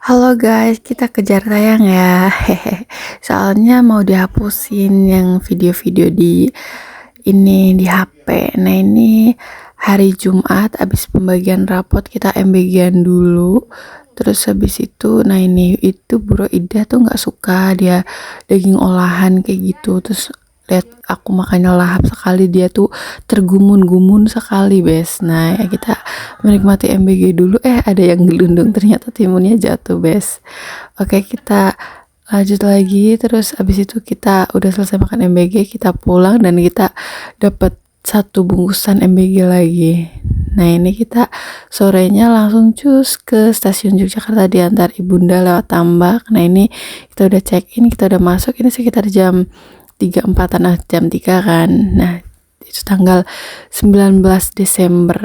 Halo guys, kita kejar tayang ya. Hehe. Soalnya mau dihapusin yang video-video di di HP. Nah, ini hari Jumat abis pembagian rapot kita MBG-an dulu. Terus habis itu, nah ini itu Bro Ida tuh nggak suka dia daging olahan kayak gitu. Terus lihat aku makannya lahap sekali, dia tuh tergumun-gumun sekali, Bes. Nah, ya kita menikmati MBG dulu, ada yang gelundung, ternyata timunnya jatuh, Bes. Oke, kita lanjut lagi. Terus abis itu kita udah selesai makan MBG, kita pulang dan kita dapat satu bungkusan MBG lagi. Nah, ini kita sorenya langsung cus ke stasiun Yogyakarta diantar ibunda lewat Tambak. Nah, ini kita udah check in, kita udah masuk, ini sekitar jam 3.4, nah jam 3 kan. Nah, itu tanggal 19 Desember.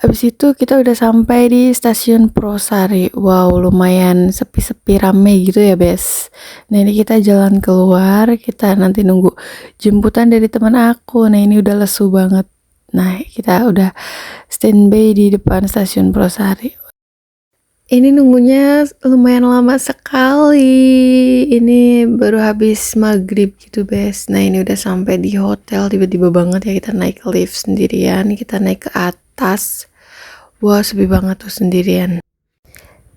Habis itu kita udah sampai di stasiun Prosari. Wow, lumayan sepi-sepi rame gitu ya, Bes. Nah, ini kita jalan keluar, kita nanti nunggu jemputan dari teman aku. Nah, ini udah lesu banget. Nah, kita udah standby di depan stasiun Prosari. Ini nunggunya lumayan lama sekali. Ini baru habis maghrib gitu, Bes. Nah, ini udah sampai di hotel. Tiba-tiba banget ya kita naik lift sendirian. Kita naik ke atas. Wah, sepi banget tuh sendirian.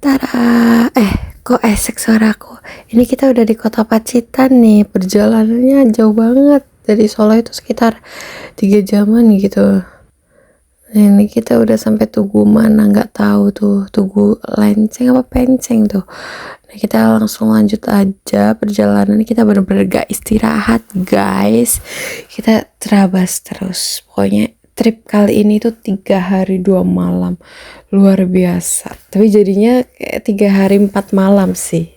Tara, kok esek suaraku? Ini kita udah di kota Pacitan nih. Perjalanannya jauh banget. Dari Solo itu sekitar 3 jaman gitu. Nah, ini kita udah sampai Tugu mana nggak tahu tuh. Tugu Lenceng apa Penceng tuh. Nah, kita langsung lanjut aja perjalanan. Kita bener-bener gak istirahat, guys. Kita terabas terus. Pokoknya trip kali ini tuh 3 hari 2 malam, luar biasa. Tapi jadinya kayak 3 hari 4 malam sih.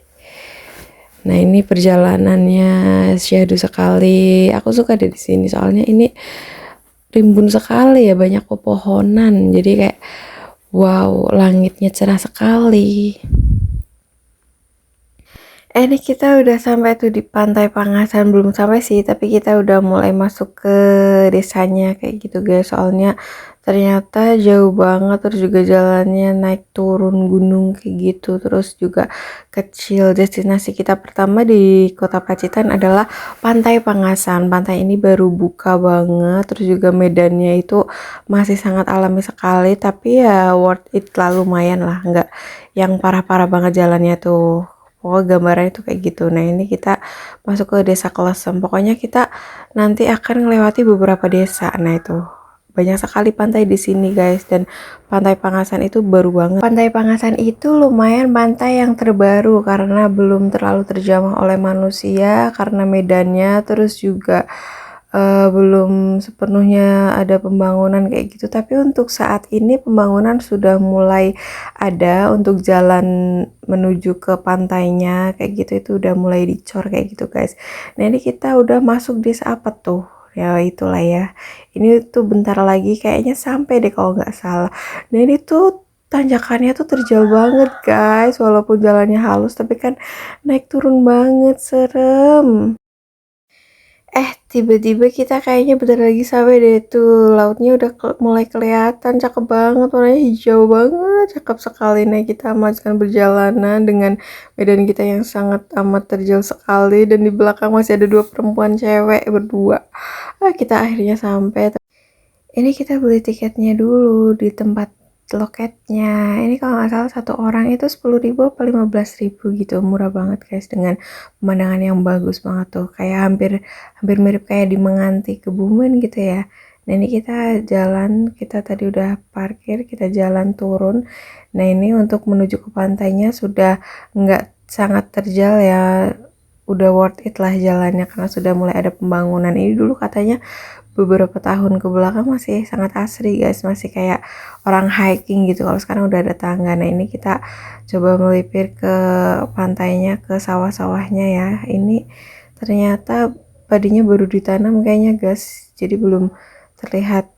Nah, ini perjalanannya syahdu sekali. Aku suka deh di sini soalnya ini rimbun sekali ya, banyak pepohonan. Jadi kayak wow, langitnya cerah sekali. Ini kita udah sampai tuh di Pantai Pangasan, belum sampai sih, tapi kita udah mulai masuk ke desanya kayak gitu guys. Soalnya ternyata jauh banget, terus juga jalannya naik turun gunung kayak gitu, terus juga kecil. Destinasi kita pertama di Kota Pacitan adalah Pantai Pangasan. Pantai ini baru buka banget, terus juga medannya itu masih sangat alami sekali, tapi ya worth it lah, lumayan lah, nggak yang parah-parah banget jalannya tuh. Pokoknya gambarannya itu kayak gitu. Nah, ini kita masuk ke desa Kelesem. Pokoknya kita nanti akan melewati beberapa desa. Nah, itu banyak sekali pantai di sini guys, dan Pantai Pangasan itu baru banget. Pantai Pangasan itu lumayan pantai yang terbaru karena belum terlalu terjamah oleh manusia karena medannya, terus juga belum sepenuhnya ada pembangunan kayak gitu. Tapi untuk saat ini pembangunan sudah mulai ada untuk jalan menuju ke pantainya kayak gitu, itu udah mulai dicor kayak gitu guys. Nah, ini kita udah masuk desa apa tuh? Ya itulah ya. Ini tuh bentar lagi kayaknya sampai deh kalau nggak salah. Nah, ini tuh tanjakannya tuh terjal banget guys. Walaupun jalannya halus tapi kan naik turun banget, serem. Tiba-tiba kita kayaknya bentar lagi sampai deh tuh. Lautnya udah mulai kelihatan, cakep banget, warnanya hijau banget, cakep sekali. Nah, kita melanjutkan perjalanan dengan medan kita yang sangat amat terjal sekali, dan di belakang masih ada 2 perempuan cewek berdua. Kita akhirnya sampai. Ini kita beli tiketnya dulu di tempat loketnya. Ini kalau nggak salah satu orang itu 10.000 atau 15.000 gitu, murah banget guys, dengan pemandangan yang bagus banget tuh, kayak hampir hampir mirip kayak di Menganti Kebumen gitu ya. Nah, ini kita jalan, kita tadi udah parkir, kita jalan turun. Nah, ini untuk menuju ke pantainya sudah nggak sangat terjal ya, udah worth it lah jalannya karena sudah mulai ada pembangunan. Ini dulu katanya beberapa tahun ke belakang masih sangat asri guys, masih kayak orang hiking gitu. Kalau sekarang udah ada tangga. Nah, ini kita coba melipir ke pantainya, ke sawah-sawahnya ya. Ini ternyata padinya baru ditanam kayaknya guys, jadi belum terlihat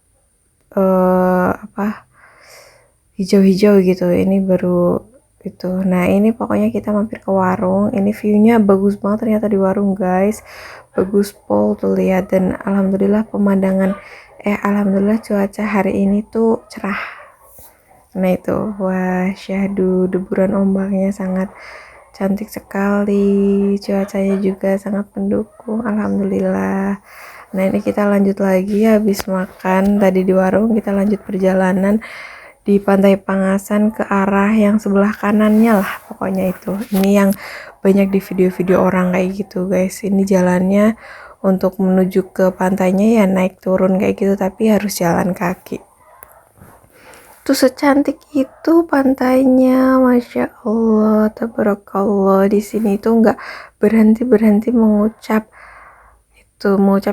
hijau-hijau gitu. Ini baru itu. Nah, ini pokoknya kita mampir ke warung. Ini viewnya bagus banget ternyata di warung guys, bagus pol tuh lihat. Dan alhamdulillah cuaca hari ini tuh cerah. Nah itu, wah syahdu, deburan ombaknya sangat cantik sekali, cuacanya juga sangat mendukung, alhamdulillah. Nah ini kita lanjut lagi, habis makan tadi di warung, kita lanjut perjalanan di Pantai Pangasan ke arah yang sebelah kanannya lah, pokoknya itu. Ini yang banyak di video-video orang kayak gitu guys. Ini jalannya untuk menuju ke pantainya ya naik turun kayak gitu, tapi harus jalan kaki. Tuh secantik itu pantainya, masya Allah, tabarakallah. Di sini tuh nggak berhenti mengucap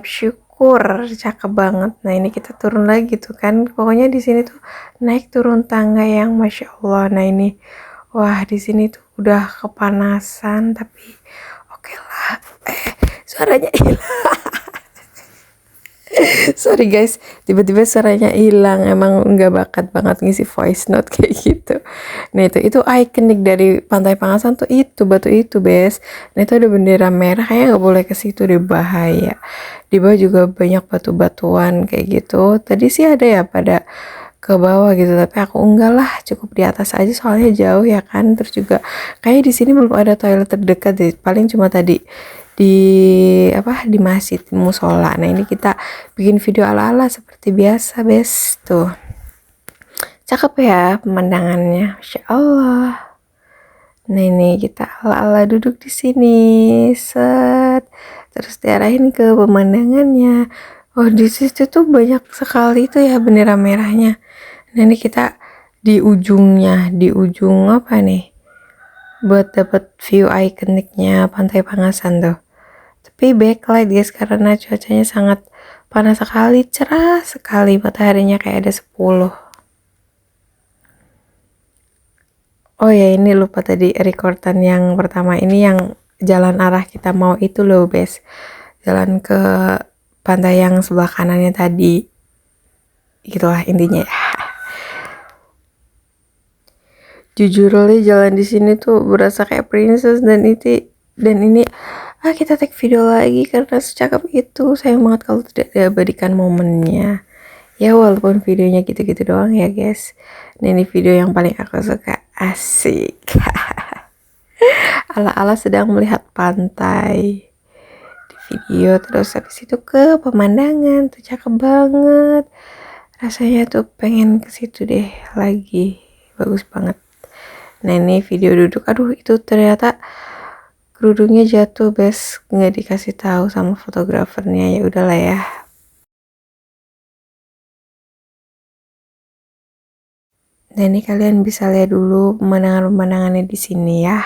syukur, cakep banget. Nah ini kita turun lagi tuh kan, pokoknya di sini tuh naik turun tangga yang masya Allah. Nah ini, wah di sini tuh udah kepanasan tapi oke lah. Suaranya hilang. Sorry guys, tiba-tiba suaranya hilang. Emang nggak bakat banget ngisi voice note kayak gitu. Nah itu ikonik dari Pantai Pangasan tuh itu batu itu bes. Nah itu ada bendera merah, kayaknya nggak boleh ke situ deh, bahaya. Di bawah juga banyak batu-batuan kayak gitu. Tadi sih ada ya pada ke bawah gitu, tapi aku enggak lah, cukup di atas aja soalnya jauh ya kan. Terus juga kayak di sini belum ada toilet terdekat deh, paling cuma tadi di di masjid musola. Nah ini kita bikin video ala-ala seperti biasa bes tuh, cakep ya pemandangannya, masya Allah. Nah ini kita ala-ala duduk di sini, set, terus diarahin ke pemandangannya. Oh di situ tuh banyak sekali tuh ya bendera merahnya. Nah ini kita di ujungnya, di ujung apa nih? Buat dapat view ikoniknya Pantai Pangasan tuh. Tapi backlight guys karena cuacanya sangat panas sekali, cerah sekali, mataharinya kayak ada 10. Oh ya ini lupa tadi rekordan yang pertama, ini yang jalan arah kita mau itu loh bes, jalan ke pantai yang sebelah kanannya tadi, gitulah intinya ya. Jujur li jalan di sini tuh berasa kayak princess, dan ini kita take video lagi karena secakep itu. Sayang banget kalau tidak diabadikan momennya. Ya walaupun videonya gitu-gitu doang ya guys. Nah ini video yang paling aku suka, asik. Ala-ala sedang melihat pantai di video, terus habis itu ke pemandangan tuh cakep banget. Rasanya tuh pengen ke situ deh lagi. Bagus banget. Nah ini video duduk, aduh itu ternyata kerudungnya jatuh bes, nggak dikasih tahu sama fotografernya, ya udahlah ya. Nah ini kalian bisa lihat dulu pemandangan-pemandangannya di sini ya.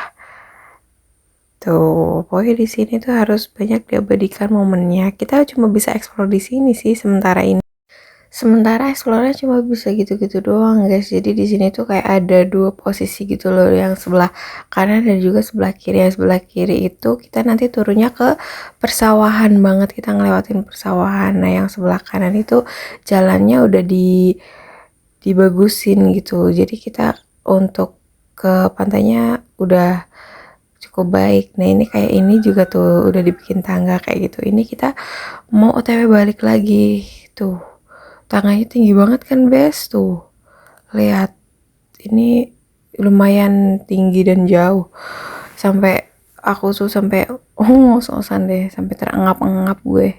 Tuh, pokoknya di sini tuh harus banyak diabadikan momennya. Kita cuma bisa eksplor di sini sih sementara ini. Sementara eksplornya cuma bisa gitu-gitu doang guys. Jadi di sini tuh kayak ada dua posisi gitu loh, yang sebelah kanan dan juga sebelah kiri. Yang sebelah kiri itu kita nanti turunnya ke persawahan banget, kita ngelewatin persawahan. Nah yang sebelah kanan itu jalannya udah dibagusin gitu. Jadi kita untuk ke pantainya udah cukup baik. Nah ini kayak ini juga tuh udah dibikin tangga kayak gitu. Ini kita mau OTW balik lagi tuh. Tangganya tinggi banget kan bes tuh. Lihat, ini lumayan tinggi dan jauh. Sampai aku tuh sampai ngos-ngosan deh, sampai terengap-engap gue.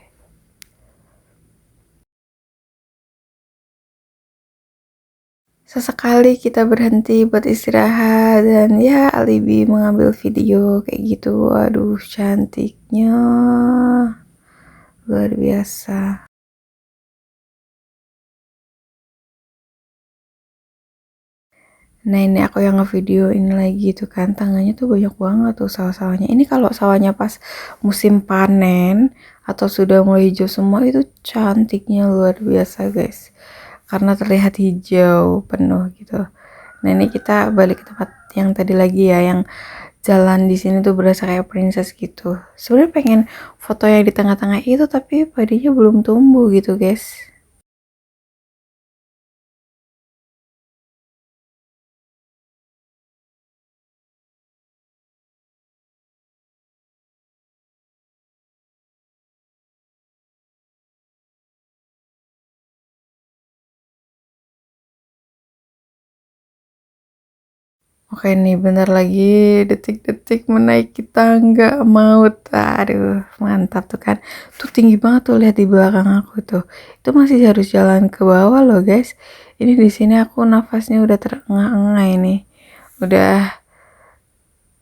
Sesekali kita berhenti buat istirahat dan ya alibi mengambil video kayak gitu. Aduh cantiknya luar biasa. Nah ini aku yang ngevideo ini lagi tuh kan, tangganya tuh banyak banget tuh sawah-sawahnya. Ini kalau sawahnya pas musim panen atau sudah mulai hijau semua itu cantiknya luar biasa guys. Karena terlihat hijau penuh gitu. Nah ini kita balik ke tempat yang tadi lagi ya, yang jalan di sini tuh berasa kayak princess gitu. Sebenarnya pengen foto yang di tengah-tengah itu tapi padinya belum tumbuh gitu guys. Oke nih, bentar lagi detik-detik menaiki tangga maut. Aduh, mantap tuh kan. Tuh tinggi banget tuh, lihat di belakang aku tuh. Itu masih harus jalan ke bawah loh, guys. Ini di sini aku nafasnya udah terengah-engah ini. Udah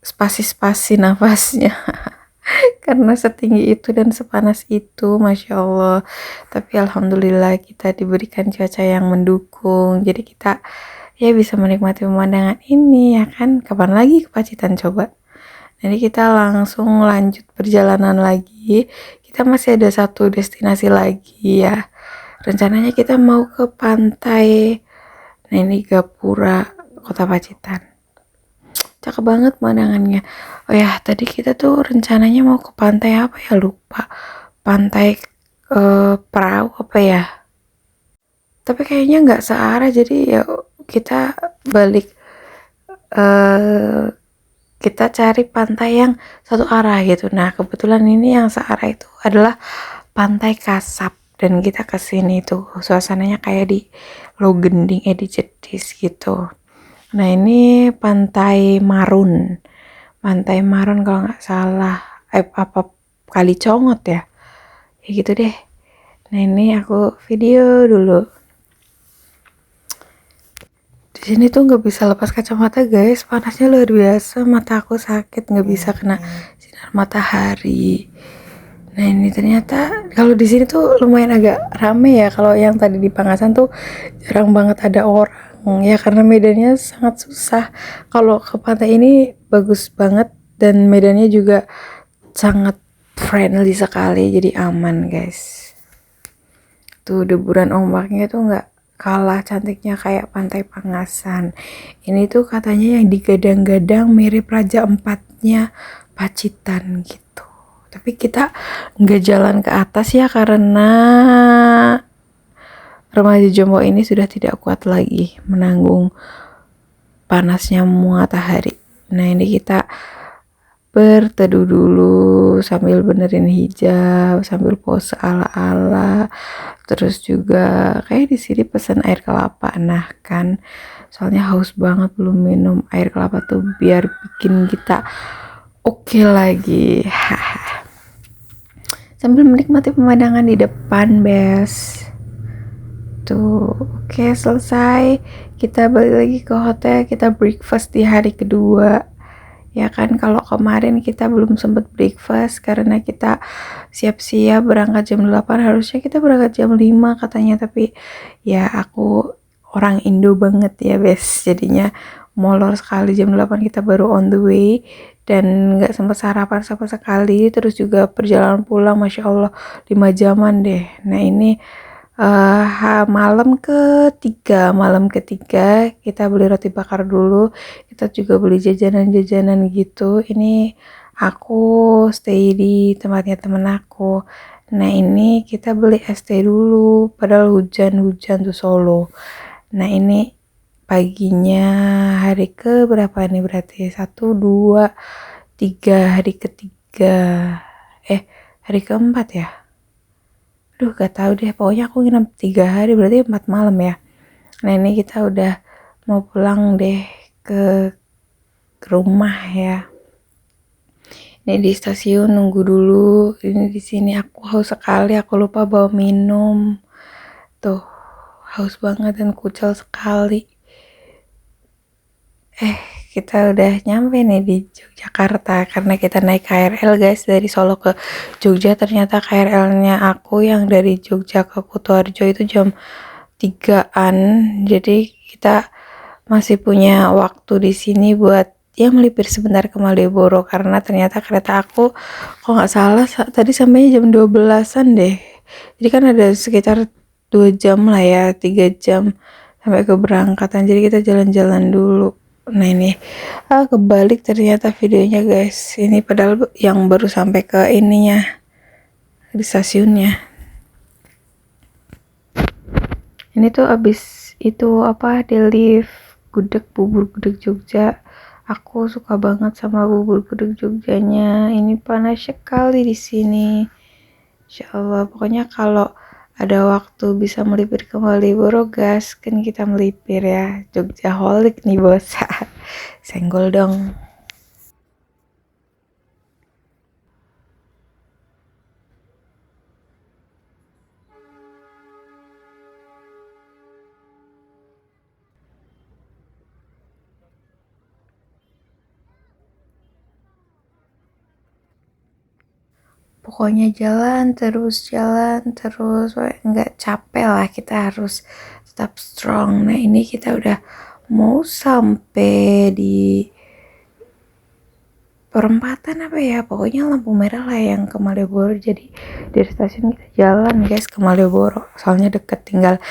spasi-spasi nafasnya. Karena setinggi itu dan sepanas itu, Masya Allah. Tapi Alhamdulillah kita diberikan cuaca yang mendukung, jadi kita ya bisa menikmati pemandangan ini ya kan. Kapan lagi ke Pacitan coba. Jadi kita langsung lanjut perjalanan lagi. Kita masih ada satu destinasi lagi ya, rencananya kita mau ke pantai, nah ini Gapura, Kota Pacitan. Cakep banget pemandangannya. Oh ya, tadi kita tuh rencananya mau ke pantai apa ya, lupa. Pantai Perahu apa ya. Tapi kayaknya nggak searah, jadi ya kita balik, eh kita cari pantai yang satu arah gitu. Nah, kebetulan ini yang searah itu adalah Pantai Kasab, dan kita kesini tuh suasananya kayak di Logending, di Jedis gitu. Nah, ini Pantai Marun. Pantai Marun kalau nggak salah, apa Kali Congot ya? Ya gitu deh. Nah, ini aku video dulu. Di sini tuh nggak bisa lepas kacamata guys, panasnya luar biasa, mata aku sakit, nggak bisa kena sinar matahari. Nah ini ternyata kalau di sini tuh lumayan agak rame ya. Kalau yang tadi di Pangasan tuh jarang banget ada orang ya, karena medannya sangat susah. Kalau ke pantai ini bagus banget dan medannya juga sangat friendly sekali, jadi aman guys. Tuh deburan ombaknya tuh nggak kalah cantiknya kayak Pantai Pangasan. Ini tuh katanya yang digadang-gadang mirip Raja Empatnya Pacitan gitu. Tapi kita nggak jalan ke atas ya, karena remaja Jombo ini sudah tidak kuat lagi menanggung panasnya matahari. Nah ini kita berteduh dulu sambil benerin hijab, sambil pose ala-ala. Terus juga kayak di sini pesan air kelapa. Nah kan, soalnya haus banget belum minum air kelapa tuh biar bikin kita oke lagi. Sambil menikmati pemandangan di depan, bes. Tuh, oke selesai. Kita balik lagi ke hotel, kita breakfast di hari kedua. Ya kan, kalau kemarin kita belum sempat breakfast karena kita siap-siap berangkat jam 8, harusnya kita berangkat jam 5 katanya, tapi ya aku orang Indo banget ya bes, jadinya molor sekali, jam 8 kita baru on the way dan gak sempat sarapan sama sekali. Terus juga perjalanan pulang Masya Allah 5 jaman deh. Nah ini malam ketiga kita beli roti bakar dulu, kita juga beli jajanan-jajanan gitu. Ini aku stay di tempatnya temen aku. Nah ini kita beli es teh dulu, padahal hujan-hujan tuh Solo. Nah ini paginya hari ke berapa nih, berarti 1, 2, 3, hari ketiga, hari keempat ya. Duh gak tahu deh, pokoknya aku nginep 3 hari, berarti 4 malam ya. Nah ini kita udah mau pulang deh ke rumah ya. Ini di stasiun nunggu dulu. Ini di sini aku haus sekali, aku lupa bawa minum. Tuh haus banget dan kucel sekali. Kita udah nyampe nih di Yogyakarta karena kita naik KRL guys dari Solo ke Jogja. Ternyata KRL-nya aku yang dari Jogja ke Kutoarjo itu jam 3-an. Jadi kita masih punya waktu di sini buat ya melipir sebentar ke Malioboro, karena ternyata kereta aku kalau nggak salah tadi sampainya jam 12-an deh. Jadi kan ada sekitar 2 jam lah ya, 3 jam sampai keberangkatan. Jadi kita jalan-jalan dulu. Nah ini kebalik ternyata videonya guys. Ini padahal yang baru sampai ke ininya, di stasiunnya. Ini tuh abis itu di lift bubur gudeg Jogja. Aku suka banget sama bubur gudeg Jogjanya. Ini panas sekali di sini. Insya Allah, pokoknya kalau ada waktu bisa melipir ke Malioboro gas, kan kita melipir ya, Jogjaholic nih bos. Senggol dong. Pokoknya jalan terus, nggak capek lah, kita harus tetap strong. Nah ini kita udah mau sampai di perempatan apa ya, pokoknya lampu merah lah yang ke Malioboro. Jadi dari stasiun kita jalan guys ke Malioboro, soalnya deket, tinggal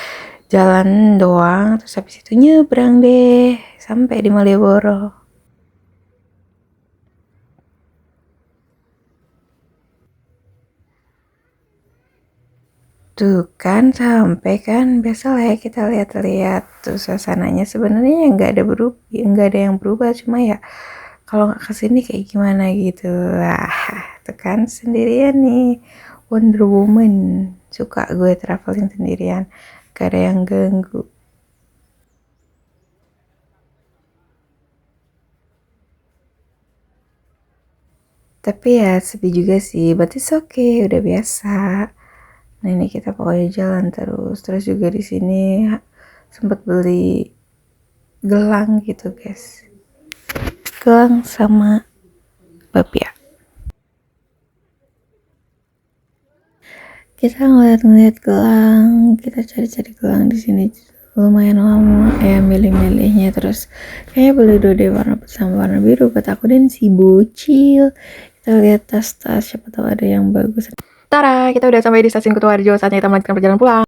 jalan doang, terus habis itu nyebrang deh sampai di Malioboro. Tuh kan sampai kan, biasa lah ya kita lihat-lihat tuh suasananya. Sebenarnya nggak ada nggak ada yang berubah, cuma ya kalau nggak kesini kayak gimana gitu. Wah, tuh kan sendirian nih, Wonder Woman. Suka gue traveling sendirian, gak ada yang ganggu. Tapi ya sedih juga sih, but it's okay, udah biasa. Nah ini kita pokoknya jalan terus. Terus juga di sini sempat beli gelang gitu guys. Gelang sama bapia. Kita ngeliat-ngeliat gelang, kita cari-cari gelang di sini lumayan lama ya milih-milihnya. Terus kayaknya beli dode warna putih sama warna biru buat aku dan si bocil. Kita lihat tas-tas, siapa tahu ada yang bagus. Tara, kita udah sampai di stasiun Kutoarjo, saatnya kita melanjutkan perjalanan pulang.